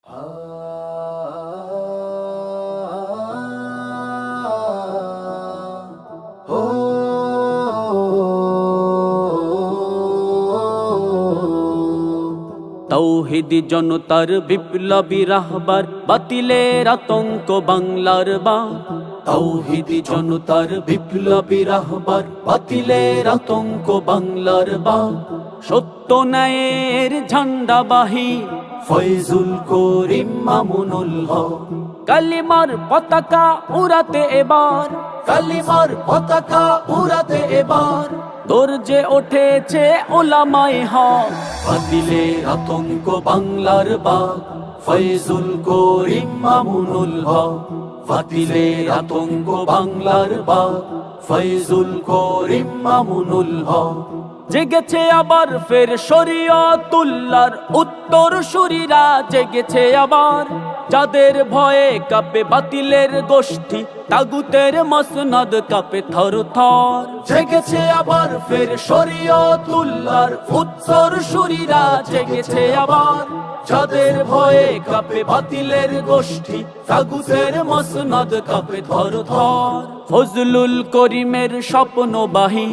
তৌহিদি জনতার বিপ্লবী রাহবার, বাতিলের আতঙ্ক বাংলার বা। তৌহিদি জনতার বিপ্লবী রাহবার, বাতিলের আতঙ্ক বাংলার বা। সত্য ন্যায়ের ঝান্ডাবাহী ফয়জুল করিম মামুনুল হক, কালিমার পতাকা উড়াতে এবার, কালিমার পতাকা উড়াতে এবার। গর্জে ওঠেছে ওলামায়ে হক, বাতিলের আতঙ্ক বাংলার বাগ। ফয়জুল করিম মামুনুল হক, বাতিলের আতঙ্ক বাংলার বাগ। ফয়জুল করিম মামুনুল হক। জেগেছে আবার ফের শরীয়তুল্লাহর উত্তর সুরীরা, জেগেছে আবার যাদের ভয়ে কাঁপে বাতিলের গোষ্ঠী, তাগুতের মসনদ কাঁপে থর থর। জেগেছে আবার ফের শরীয়তুল্লাহর উত্তর সুরীরা, জেগেছে আবার যাদের ভয়ে কাঁপে বাতিলের গোষ্ঠী, তাগুতের মসনদ কাঁপে থর থর। ফজলুল করিমের স্বপ্নবাহী,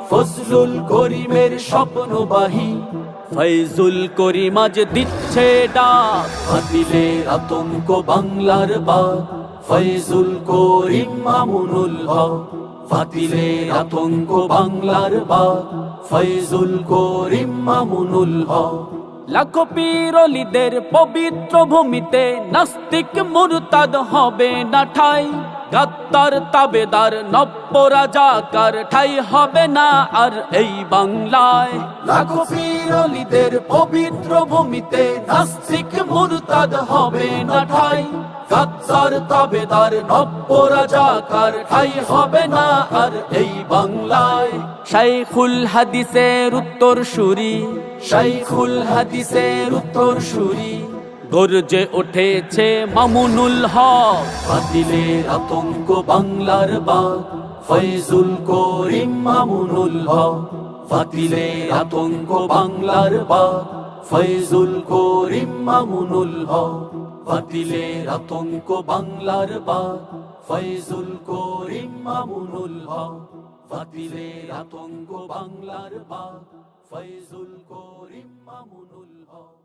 ফজলুল করিমের স্বপ্নবাহী ফয়জুল করিম আজ দিচ্ছে ডাক, বাতিলের আতঙ্ক বাংলার বাগ। ফয়জুল করিম মামুনুল হক, বাতিলের আতঙ্ক বাংলার বাগ। ফয়জুল করিম মামুনুল হক। লাখো পীর ওলিদের পবিত্র ভূমিতে নাস্তিক মুরতাদ হবে না ঠাই, গাদ্দার তাবেদার নব্য রাজাকার ঠাই হবে না আর এই বাংলায়। লাখো পীর ওলিদের পবিত্র ভূমিতে নাস্তিক মুরতাদ হবে না ঠাই, গাদ্দার তাবেদার নব্য রাজাকার ঠাই হবে না আর এই বাংলায়। শাইখুল হাদিসের উত্তর সুরি, শাইখুল হাদিসের উত্তর সুরি গর্জে উঠেছে মামুনুল হক, বাতিলের আতঙ্ক বাংলার বাগ। ফয়জুল করিম মামুনুল হক, বাতিলের আতঙ্ক বাংলার বাগ। ফয়জুল করিম মামুনুল হক, বাতিলের আতঙ্ক বাংলার বাগ। ফয়জুল করিম মামুনুল হক, বাতিলের আতঙ্ক বাংলার বাগ। ফয়জুল করিম মামুনুল হক।